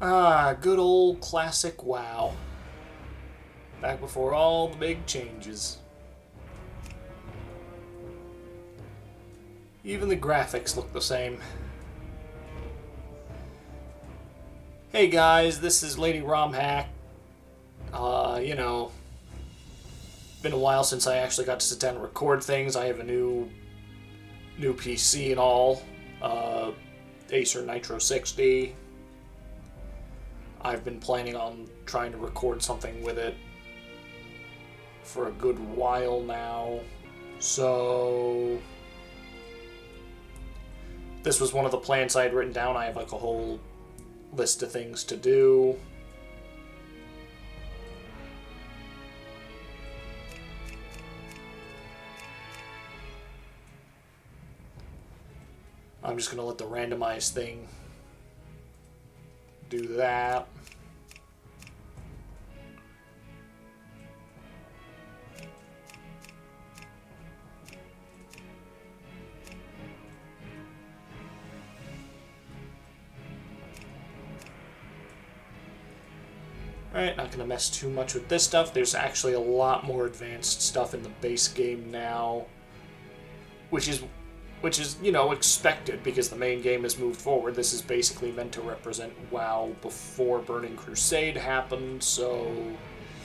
Ah, good old classic WoW. Back before all the big changes. Even the graphics look the same. Hey guys, this is Lady Romhack. Been a while since I actually got to sit down and record things. I have a new PC and all. Acer Nitro 60. I've been planning on trying to record something with it for a good while now. So this was one of the plans I had written down. I have like a whole list of things to do. I'm just going to let the randomize thing do that. Alright, not going to mess too much with this stuff. There's actually a lot more advanced stuff in the base game now, which is, expected because the main game has moved forward. This is basically meant to represent WoW before Burning Crusade happened, so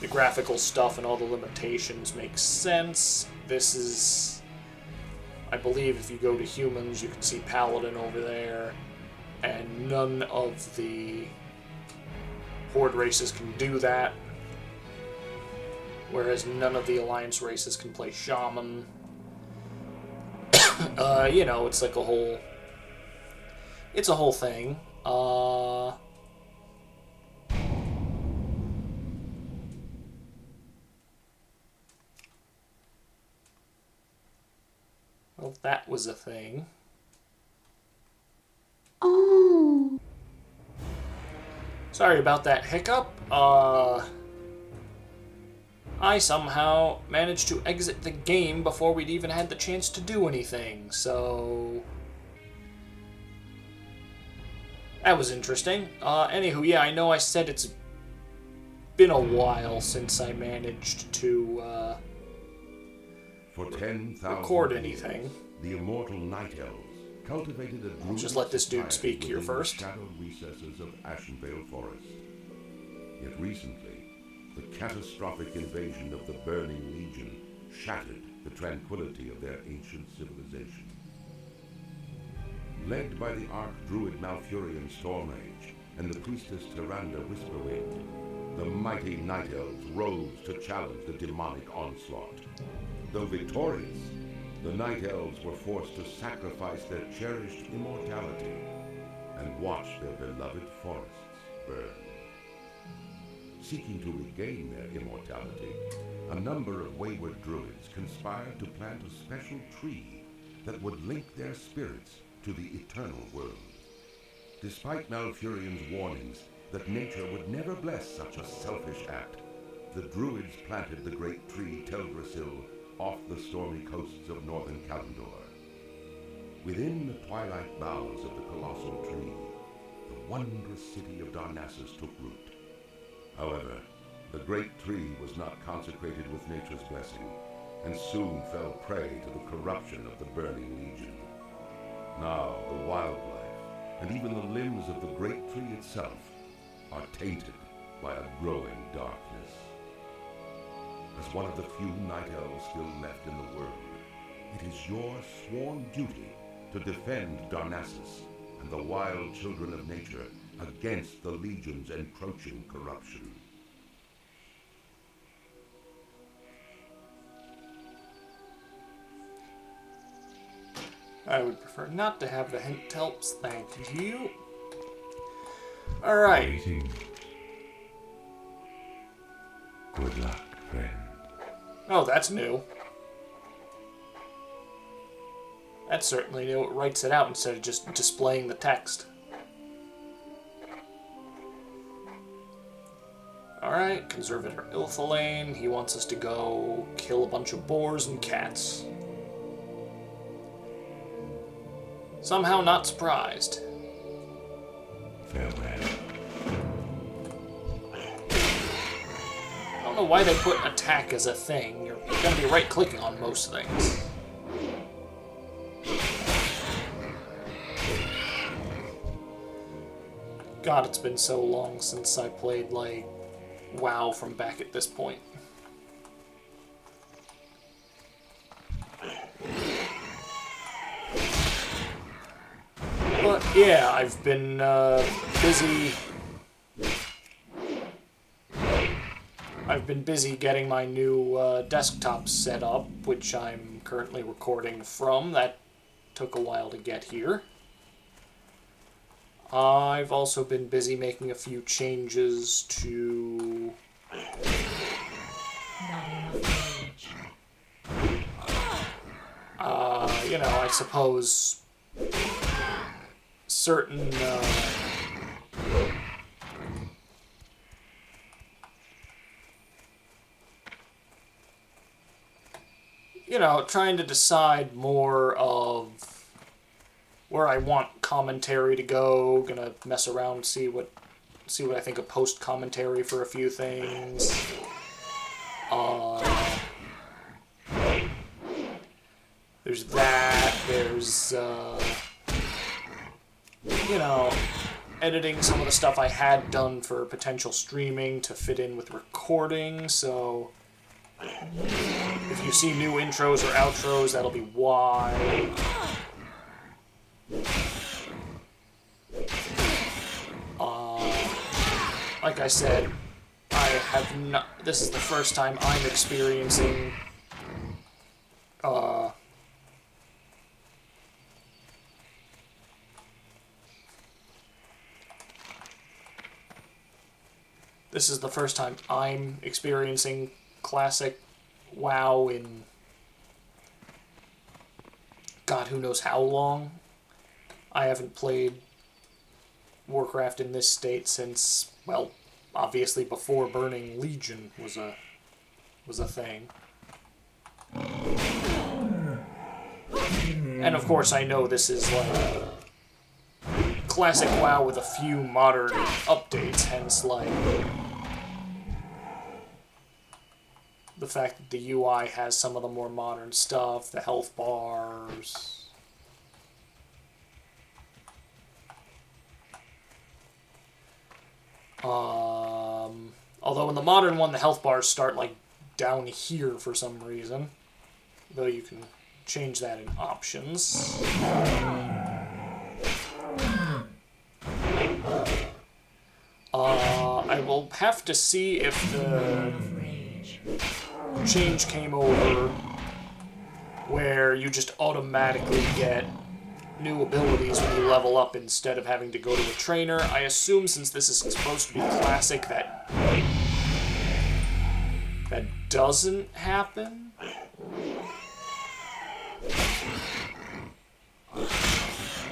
the graphical stuff and all the limitations make sense. This is, I believe if you go to humans, you can see Paladin over there, and none of the Horde races can do that, whereas none of the Alliance races can play Shaman. It's like a whole... It's a whole thing. Well, that was a thing. Oh. Sorry about that hiccup. I somehow managed to exit the game before we'd even had the chance to do anything, so... That was interesting. Anywho, yeah, I know I said it's been a while since I managed to, For 10,000 record anything. The immortal Night Elves cultivated a druid Just let this dude society speak here within the first. shadowed recesses of Ashenvale Forest. Yet recently, the catastrophic invasion of the Burning Legion shattered the tranquility of their ancient civilization. Led by the Archdruid Malfurion Stormage and the priestess Tyrande Whisperwind, the mighty Night Elves rose to challenge the demonic onslaught. Though victorious, the Night Elves were forced to sacrifice their cherished immortality and watch their beloved forests burn. Seeking to regain their immortality, a number of wayward druids conspired to plant a special tree that would link their spirits to the eternal world. Despite Malfurion's warnings that nature would never bless such a selfish act, the druids planted the great tree Teldrassil off the stormy coasts of northern Kalimdor. Within the twilight boughs of the colossal tree, the wondrous city of Darnassus took root. However, the great tree was not consecrated with nature's blessing, and soon fell prey to the corruption of the Burning Legion. Now the wildlife, and even the limbs of the great tree itself, are tainted by a growing darkness. As one of the few Night Elves still left in the world, it is your sworn duty to defend Darnassus and the wild children of nature against the Legion's encroaching corruption. I would prefer not to have the hint helps, thank you. Alright. Waiting. Good luck, friend. Oh, that's new. That's certainly new. It writes it out instead of just displaying the text. Alright, Conservator Ilthalane. He wants us to go kill a bunch of boars and cats. Somehow not surprised. Farewell. don't know why they put attack as a thing. You're going to be right-clicking on most things. God, it's been so long since I played, like, WoW from back at this point. But, yeah, I've been, busy... I've been busy getting my new, desktop set up, which I'm currently recording from. That took a while to get here. I've also been busy making a few changes to... you know, I suppose certain, you know, trying to decide more of where I want commentary to go. Gonna mess around, see what I think of post commentary for a few things. There's that. There's you know, editing some of the stuff I had done for potential streaming to fit in with recording. So if you see new intros or outros, that'll be why. Like I said, I have not... This is the first time I'm experiencing... This is the first time I'm experiencing Classic WoW in... God, who knows how long. I haven't played Warcraft in this state since, well, obviously before Burning Legion was a thing. And of course I know this is like Classic WoW with a few modern updates, hence like the fact that the UI has some of the more modern stuff, the health bars. Although in the modern one, the health bars start, like, down here for some reason. Though you can change that in options. I will have to see if the change came over where you just automatically get new abilities when you level up instead of having to go to a trainer. I assume since this is supposed to be classic that doesn't happen.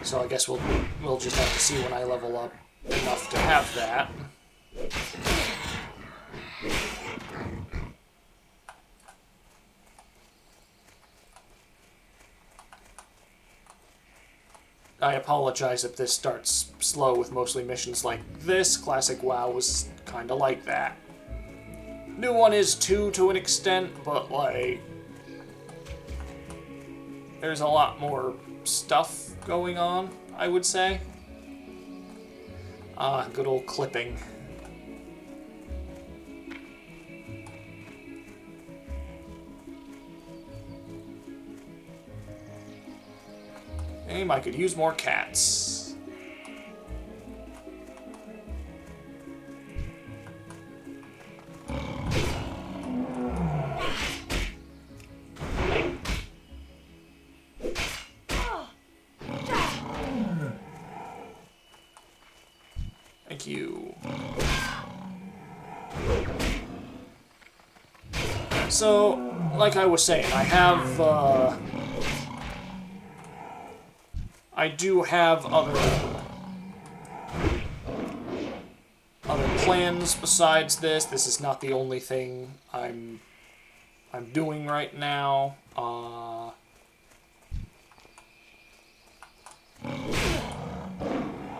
So I guess we'll just have to see when I level up enough to have that. I apologize if this starts slow with mostly missions like this. Classic WoW was kind of like that. New one is too, to an extent, but, like, there's a lot more stuff going on, I would say. Good old clipping. Aim, I could use more cats. Thank you. So, like I was saying, I do have other plans besides this. This is not the only thing I'm doing right now. I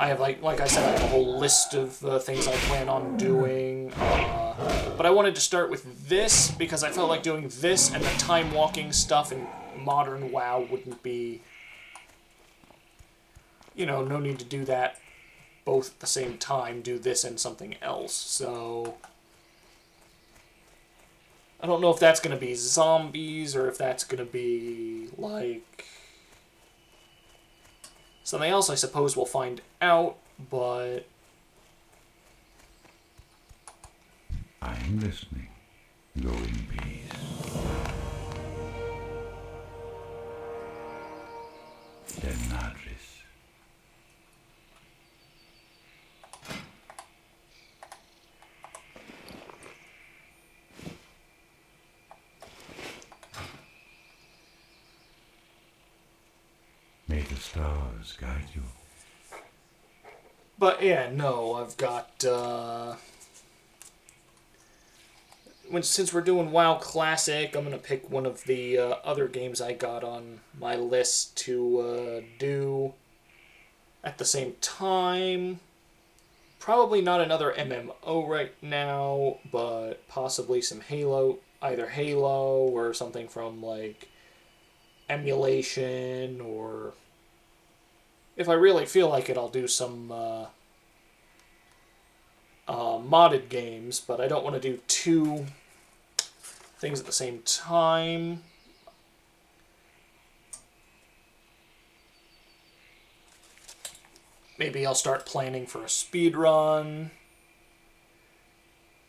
have, like I said, I have a whole list of things I plan on doing. But I wanted to start with this because I felt like doing this and the time walking stuff in modern WoW wouldn't be... You know, no need to do that both at the same time, do this and something else. So I don't know if that's going to be zombies or if that's going to be like something else. I suppose we'll find out, but I'm listening. Go in peace. Denadris. May the stars guide you. But yeah, no, I've got since we're doing WoW Classic, I'm gonna pick one of the other games I got on my list to do at the same time. Probably not another MMO right now, but possibly some Halo, either Halo or something from like emulation, or if I really feel like it, I'll do some modded games, but I don't want to do two things at the same time. Maybe I'll start planning for a speed run.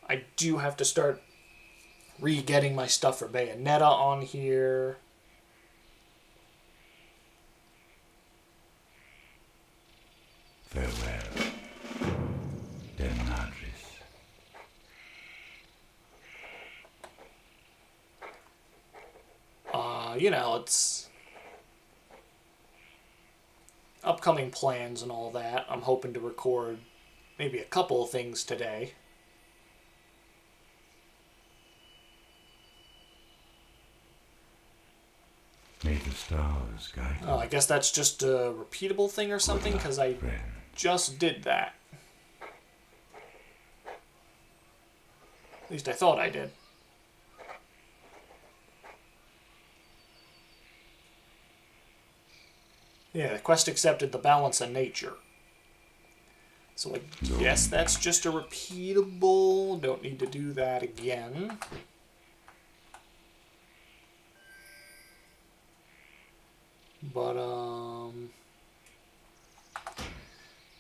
I do have to start re-getting my stuff for Bayonetta on here. Farewell, Denadris. You know, it's upcoming plans and all that. I'm hoping to record maybe a couple of things today. May the stars guide you. Oh, I guess that's just a repeatable thing or something, because I just did that. At least I thought I did. Yeah, the quest accepted the balance of nature. So I guess that's just a repeatable. Don't need to do that again. But,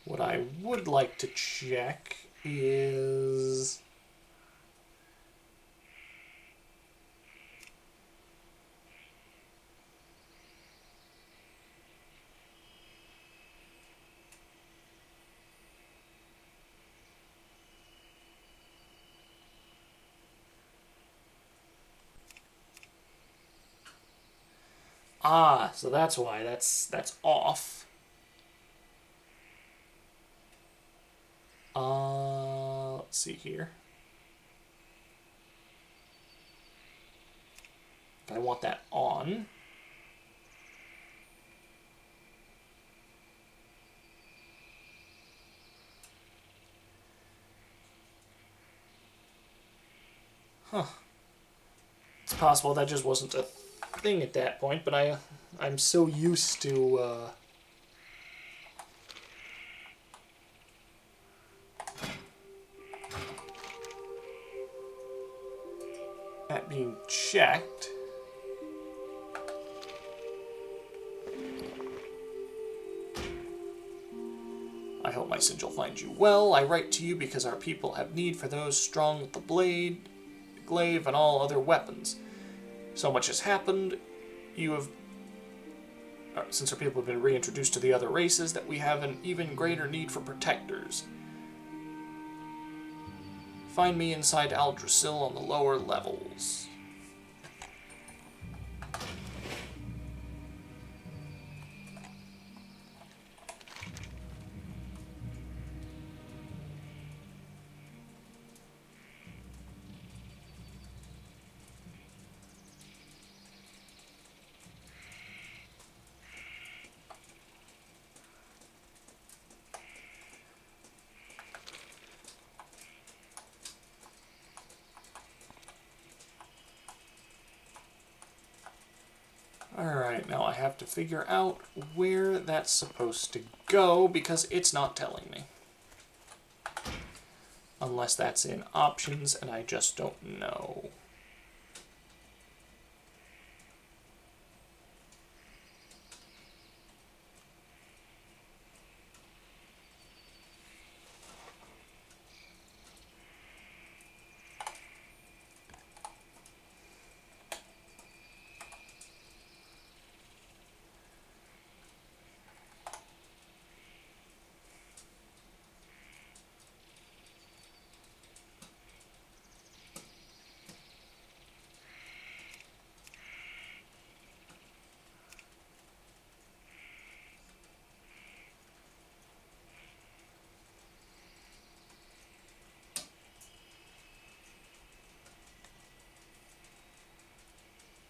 what I would like to check is... Ah, so that's why. That's off. Let's see here. I want that on. Huh. It's possible that just wasn't a thing at that point, but I'm so used to that being checked. I hope my sigil finds you well. I write to you because our people have need for those strong with the blade, the glaive, and all other weapons. So much has happened. Since our people have been reintroduced to the other races, that we have an even greater need for protectors. Find me inside Aldrassil on the lower levels. Alright, now I have to figure out where that's supposed to go because it's not telling me. Unless that's in options and I just don't know.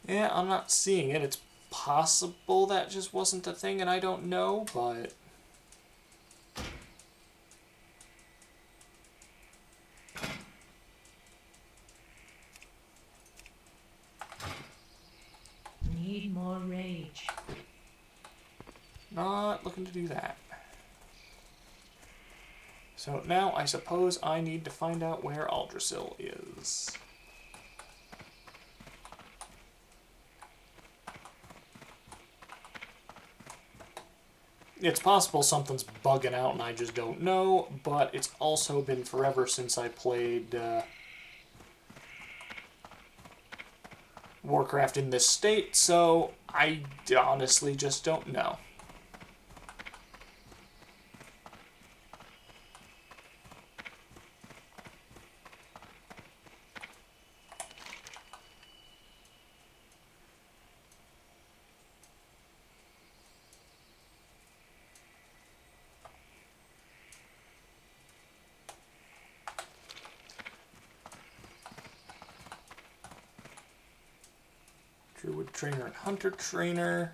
Yeah, I'm not seeing it. It's possible that just wasn't a thing and I don't know, but... Need more rage. Not looking to do that. So now I suppose I need to find out where Aldrassil is. It's possible something's bugging out and I just don't know, but it's also been forever since I played Warcraft in this state, so I honestly just don't know. Druid Trainer and Hunter Trainer.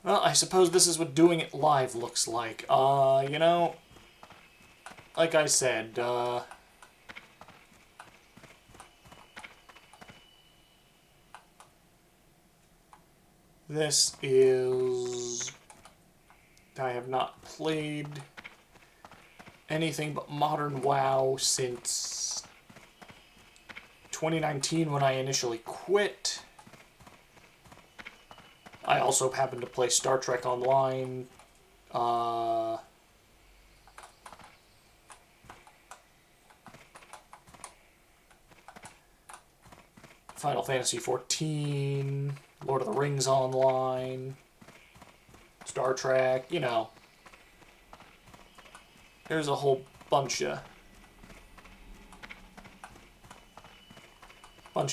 Well, I suppose this is what doing it live looks like. You know, like I said, this is... I have not played anything but modern WoW since 2019 when I initially quit. I also happened to play Star Trek Online. Final Fantasy XIV, Lord of the Rings Online, Star Trek, you know. There's a whole bunch of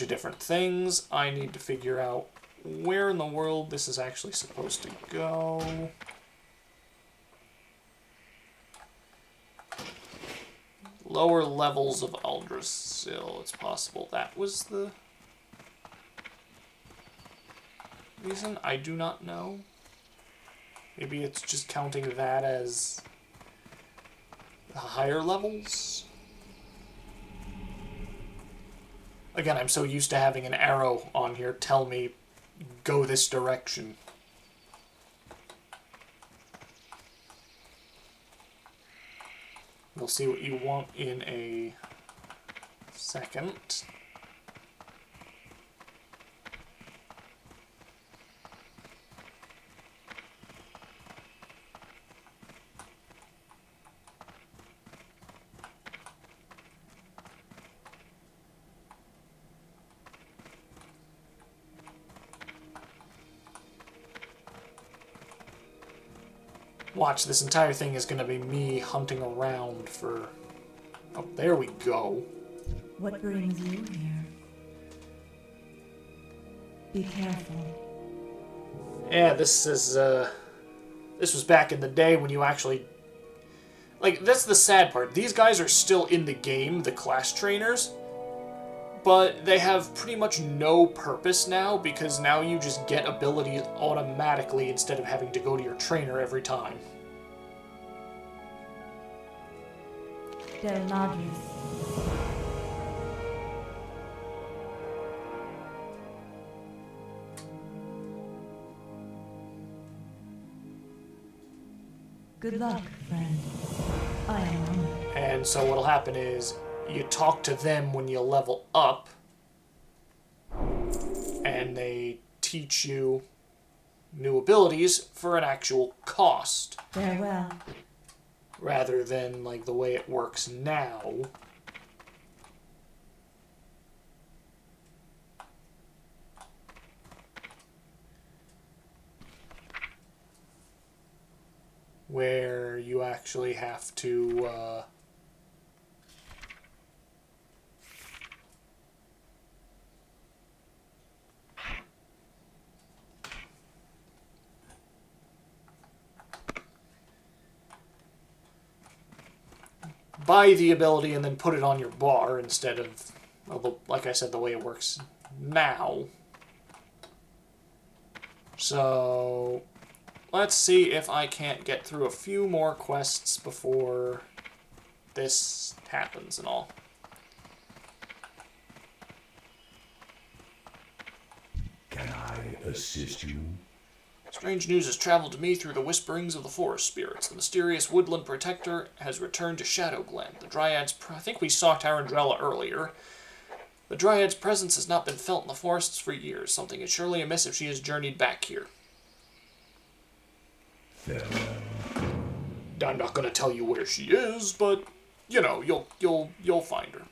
different things. I need to figure out where in the world this is actually supposed to go. Lower levels of Aldrassil. It's possible that was the reason. I do not know. Maybe it's just counting that as the higher levels. Again, I'm so used to having an arrow on here tell me, go this direction. We'll see what you want in a second. Watch, this entire thing is going to be me hunting around for... Oh, there we go. What brings you here? Be careful. Yeah, this is, this was back in the day when you actually... Like, that's the sad part. These guys are still in the game, the class trainers, but they have pretty much no purpose now, because now you just get abilities automatically instead of having to go to your trainer every time. Del Madris. Good luck, friend. I am honored. And so what'll happen is you talk to them when you level up, and they teach you new abilities for an actual cost, Farewell. rather than like the way it works now. Where you actually have to buy the ability and then put it on your bar instead of, well, like I said, the way it works now. So let's see if I can't get through a few more quests before this happens and all. Can I assist you? Strange news has traveled to me through the whisperings of the forest spirits. The mysterious woodland protector has returned to Shadowglen. The Dryad's... I think we saw Tarandrella earlier. The Dryad's presence has not been felt in the forests for years. Something is surely amiss if she has journeyed back here. Farewell. I'm not going to tell you where she is, but you know, you'll find her.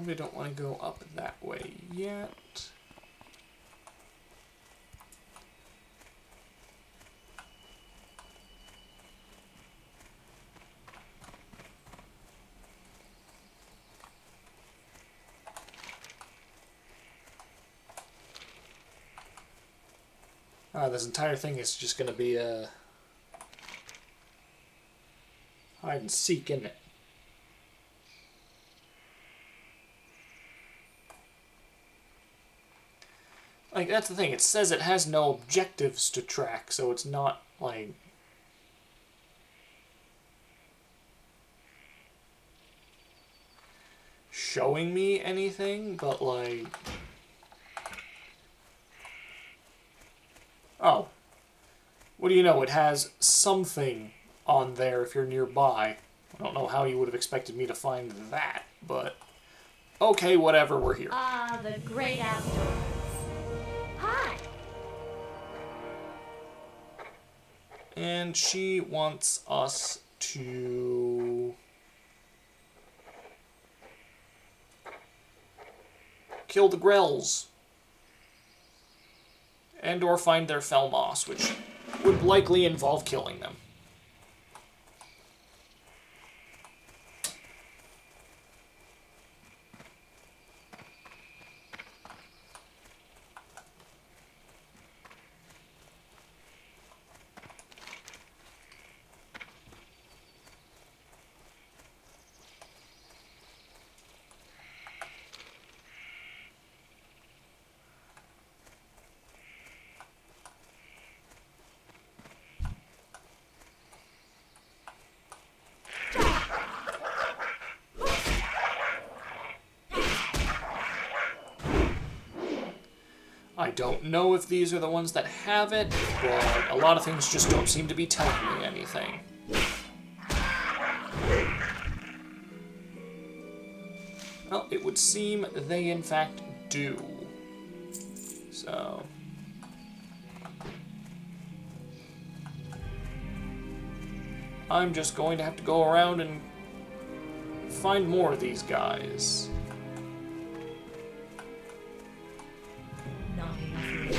We don't want to go up that way yet. This entire thing is just going to be a hide and seek, isn't it? Like, that's the thing. It says it has no objectives to track, so it's not, like... showing me anything, but, like... Oh. What do you know? It has something on there if you're nearby. I don't know how you would have expected me to find that, but... okay, whatever, we're here. Ah, the great outdoors. Hi. And she wants us to kill the Grells. And or find their Felmoss, which would likely involve killing them. I don't know if these are the ones that have it, but a lot of things just don't seem to be telling me anything. Well, it would seem they in fact do. So... I'm just going to have to go around and find more of these guys. Not enough. Need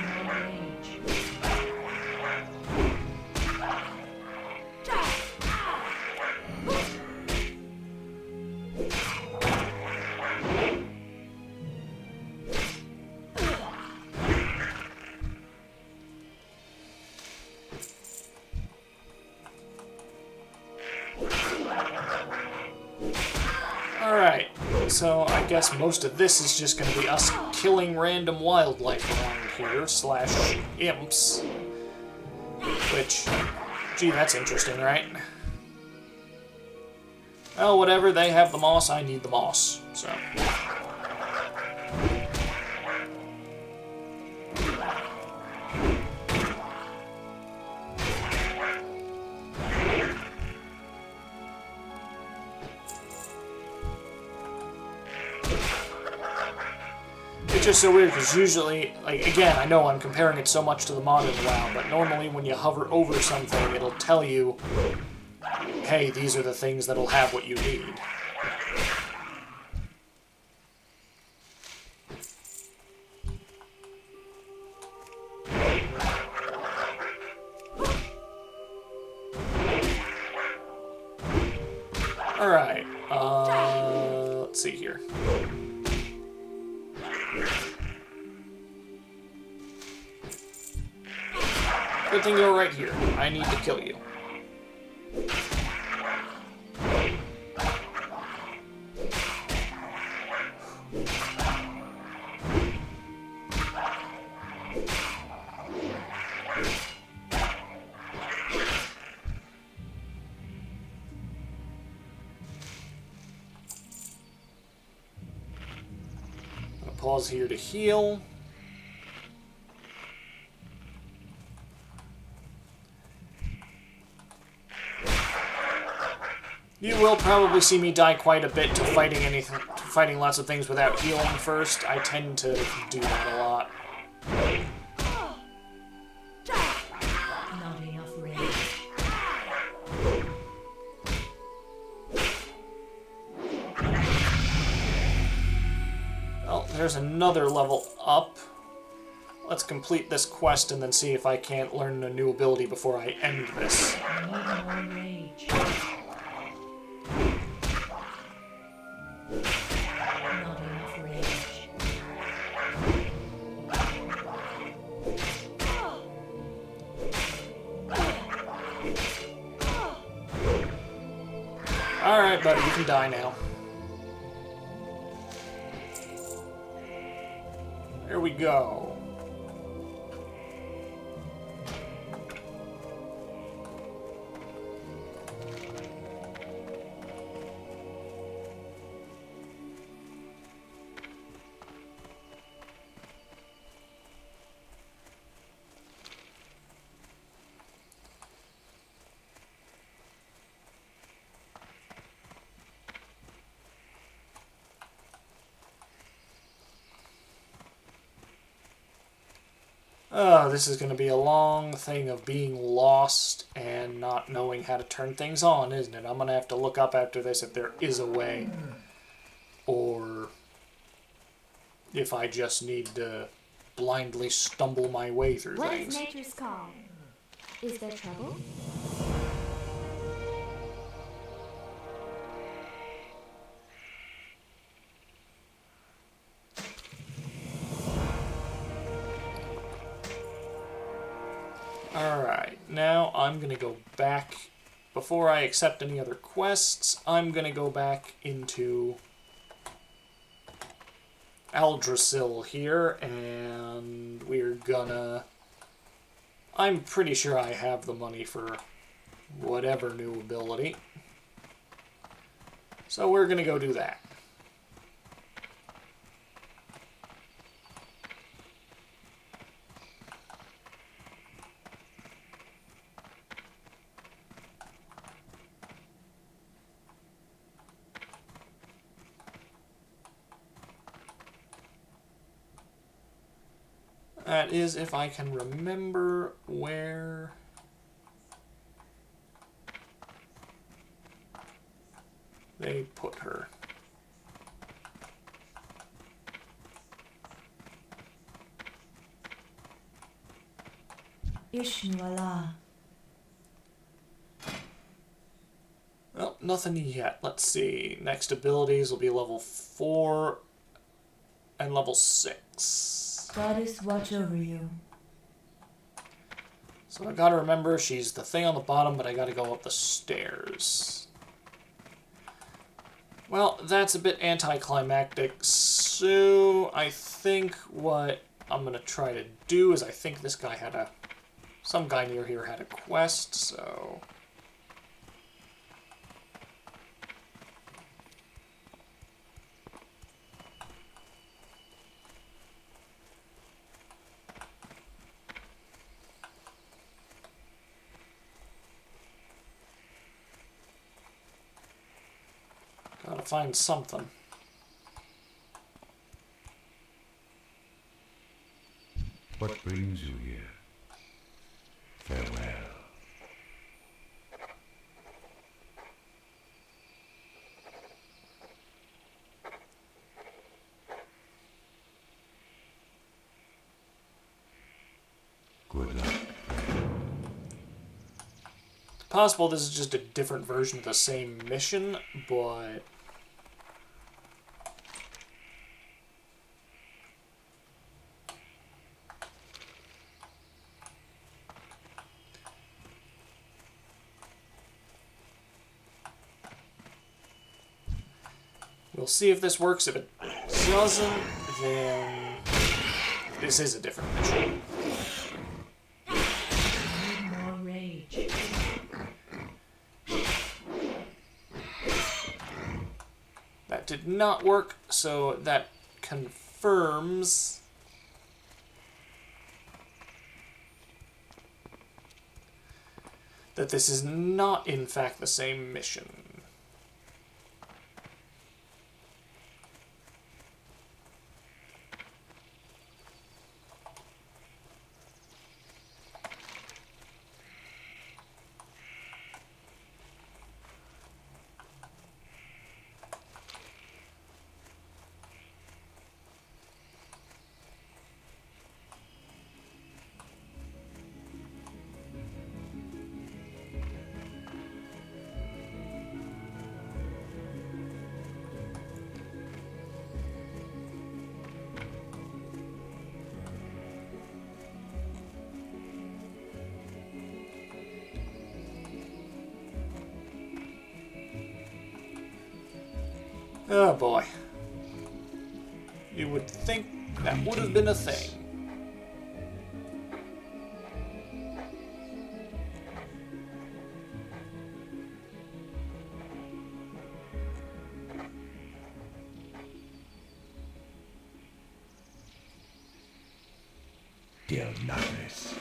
more rage. I guess most of this is just going to be us killing random wildlife around here, slash imps. Which, gee, that's interesting, right? Oh, whatever, they have the moss, I need the moss, so... It's just so weird, because usually, like, again, I know I'm comparing it so much to the modern WoW, but normally when you hover over something, it'll tell you, hey, these are the things that'll have what you need. Alright, let's see here. Good thing you're right here. I need to kill you. I'm gonna pause here to heal. You will probably see me die quite a bit to fighting lots of things without healing first. I tend to do that a lot. Not enough rage. Well, there's another level up. Let's complete this quest and then see if I can't learn a new ability before I end this. I need more rage. Not enough rage. Alright, buddy, you can die now. There we go. Oh, this is going to be a long thing of being lost and not knowing how to turn things on, isn't it? I'm going to have to look up after this if there is a way. Or if I just need to blindly stumble my way through What things. is nature's call? Is there trouble? Alright, now I'm going to go back. Before I accept any other quests, I'm going to go back into Aldrassil here, and we're gonna... I'm pretty sure I have the money for whatever new ability. So we're gonna go do that. That is, if I can remember where... they put her. Ishnuala. Well, nothing yet. Let's see. Next abilities will be level 4 and level 6. Goddess watch over you. So I gotta remember she's the thing on the bottom, but I gotta go up the stairs. Well, that's a bit anticlimactic, so I think what I'm going to try to do is I think this guy had a... Some guy near here had a quest, so... Gotta find something. What brings you here? Farewell. Good luck. It's possible this is just a different version of the same mission, but... We'll see if this works. If it doesn't, then this is a different mission. Need more rage. That did not work, so that confirms that this is not, in fact, the same mission. Oh boy. You would think that would have been a thing. Dear Nihilus.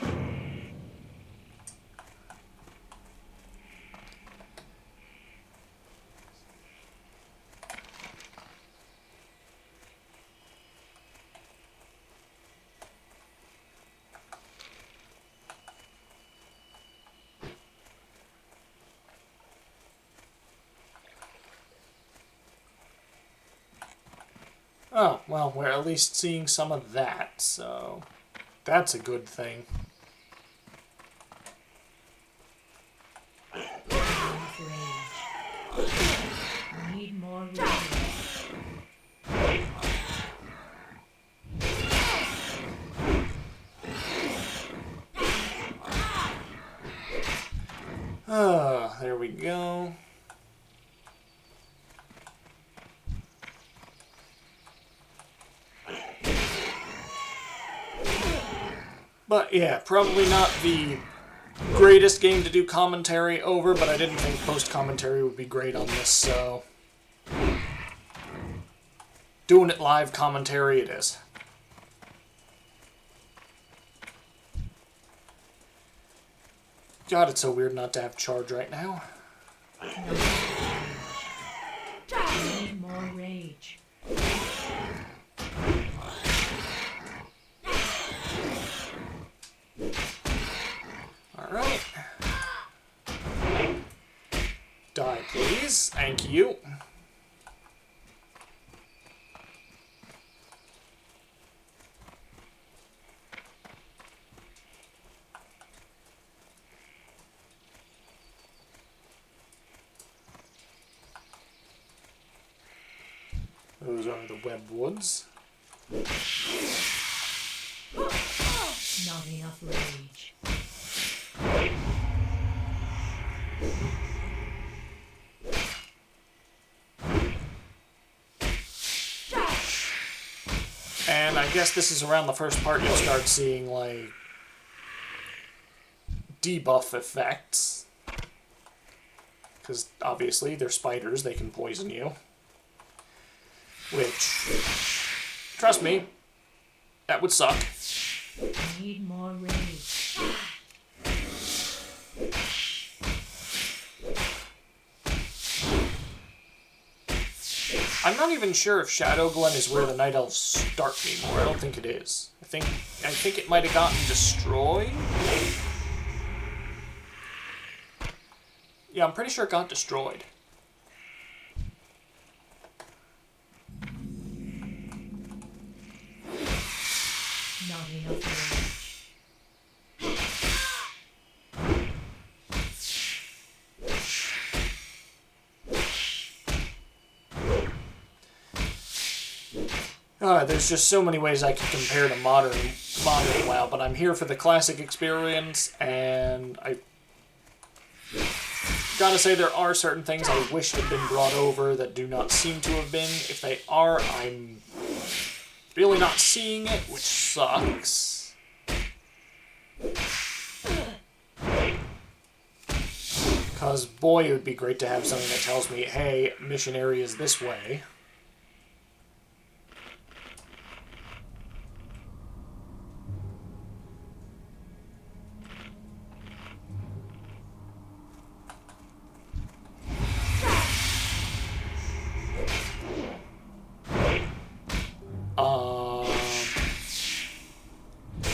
Oh, well, we're at least seeing some of that, so that's a good thing. Enough rage. Need more rage. Ah, there we go. But yeah, probably not the greatest game to do commentary over, but I didn't think post-commentary would be great on this, so... Doing it live commentary it is. God, it's so weird not to have charge right now. Need more rage. Alright. Die, please. Thank you. Those are the web woods. Not enough rage. And I guess this is around the first part you'll start seeing, like, debuff effects. Because, obviously, they're spiders, they can poison you. Which, trust me, that would suck. I need more rage. I'm not even sure if Shadow Glen is where the Night Elves start anymore. I don't think it is. I think it might have gotten destroyed. Yeah, I'm pretty sure it got destroyed. Not enough rage. There's just so many ways I could compare to modern WoW, but I'm here for the classic experience, and I gotta say there are certain things I wish had been brought over that do not seem to have been. If they are, I'm really not seeing it, which sucks. Because, boy, it would be great to have something that tells me, hey, mission area is this way.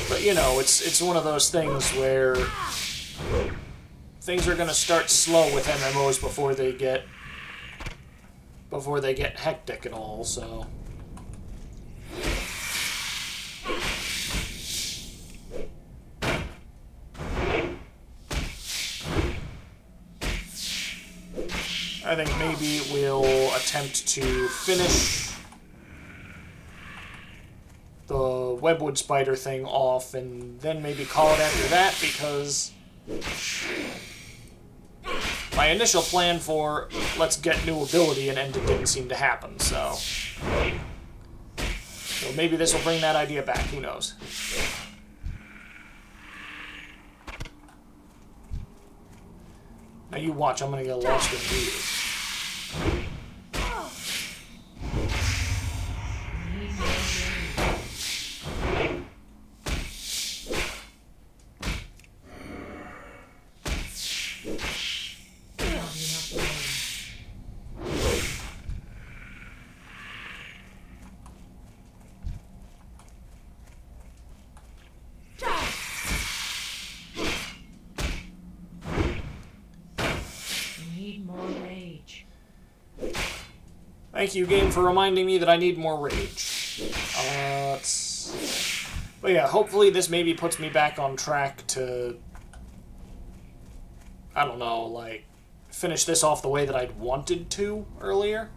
But, you know, it's one of those things where things are going to start slow with MMOs before they get hectic at all, so... I think maybe we'll attempt to finish the webwood spider thing off and then maybe call it after that, because my initial plan for let's get new ability and end it didn't seem to happen, so maybe this will bring that idea back, who knows. Now you watch, I'm gonna get lost in here. Thank you, game, for reminding me that I need more rage. But yeah, hopefully this maybe puts me back on track to, I don't know, like, finish this off the way that I'd wanted to earlier.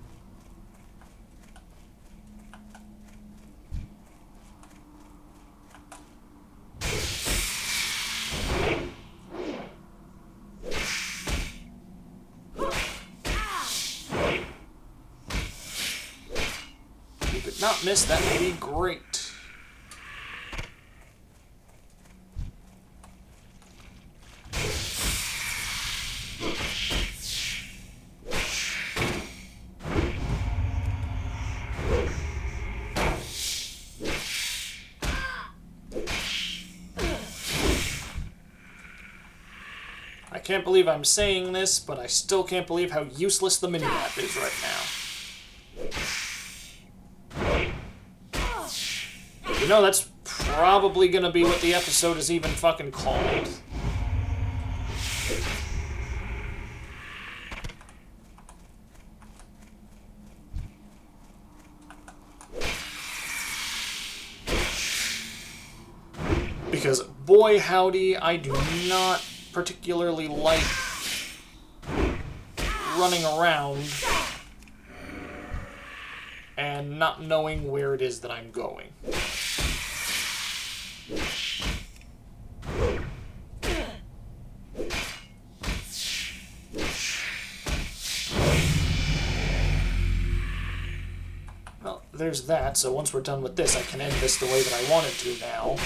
Not miss, that would be great. I can't believe I'm saying this, but I still can't believe how useless the minimap is right now. You know, that's probably gonna be what the episode is even fucking called. Because, boy howdy, I do not particularly like running around and not knowing where it is that I'm going. there's that. So once we're done with this, I can end this the way that I wanted to now.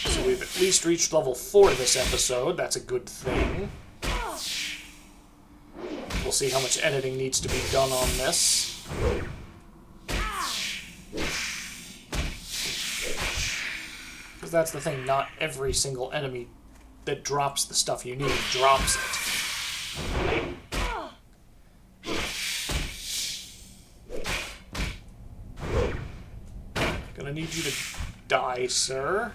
So we've at least reached level 4 this episode. That's a good thing. We'll see how much editing needs to be done on this. Because that's the thing, not every single enemy that drops the stuff you need drops it. Gonna need you to die, sir.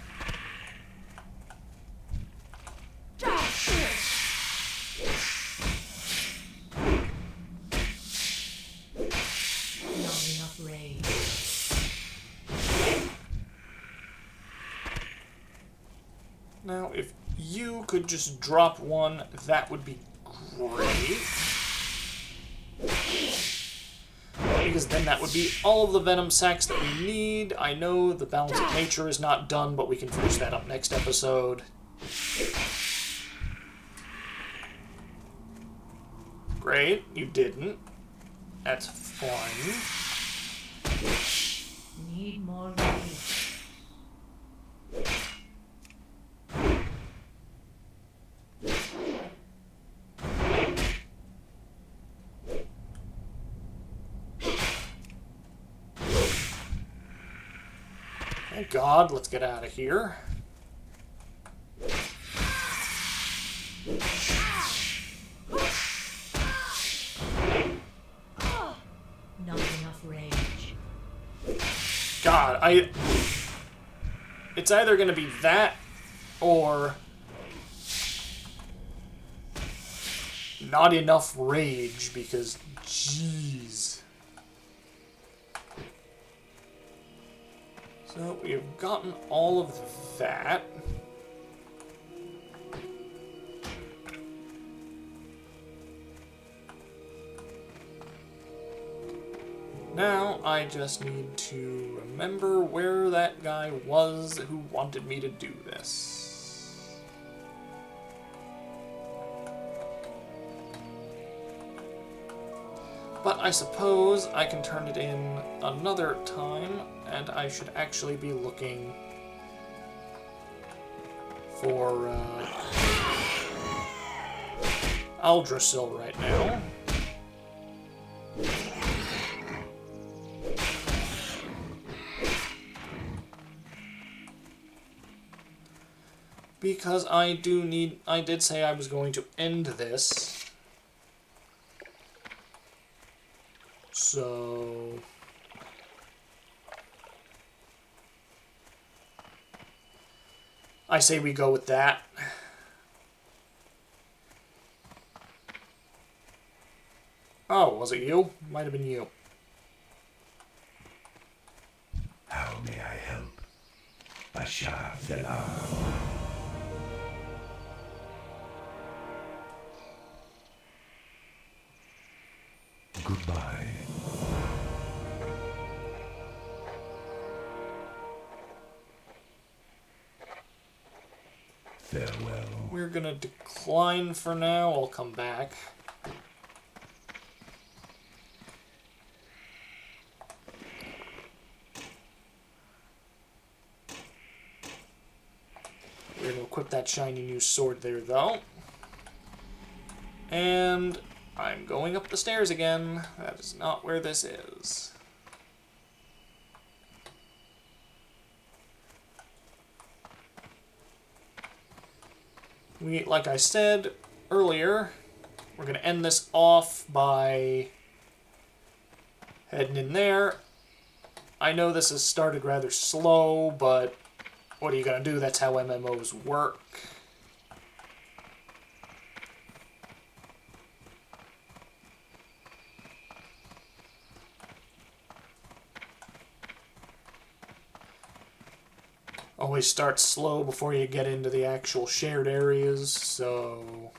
Not enough rage. Now, if you could just drop one, that would be great. Because then that would be all of the venom sacs that we need. I know the balance of nature is not done, but we can finish that up next episode. Great, you didn't. That's fine. Need more rage. Thank God, let's get out of here. Not enough rage. God, it's either gonna be that, or not enough rage, because, jeez. So, we've gotten all of that. Now, I just need to remember where that guy was who wanted me to do this. But I suppose I can turn it in another time, and I should actually be looking for Aldrasil right now. Because I did say I was going to end this. So... I say we go with that. Oh, was it you? Might have been you. How may I help? Bashar Delar. Goodbye. Farewell. We're gonna decline for now. I'll come back. We're gonna equip that shiny new sword there, though. And I'm going up the stairs again. That is not where this is. Like I said earlier, we're going to end this off by heading in there. I know this has started rather slow, but what are you going to do? That's how MMOs work. Always start slow before you get into the actual shared areas, so...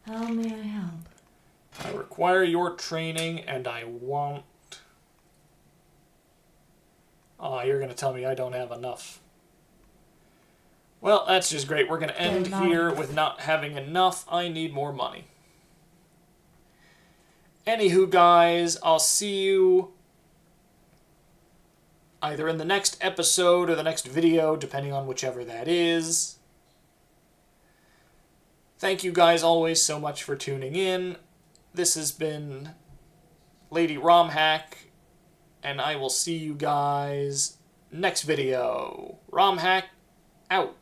How may I help? I require your training, and I want... Oh, you're going to tell me I don't have enough. Well, that's just great. We're going to end here with not having enough. I need more money. Anywho, guys, I'll see you either in the next episode or the next video, depending on whichever that is. Thank you guys always so much for tuning in. This has been Lady RomHack, and I will see you guys next video. RomHack out.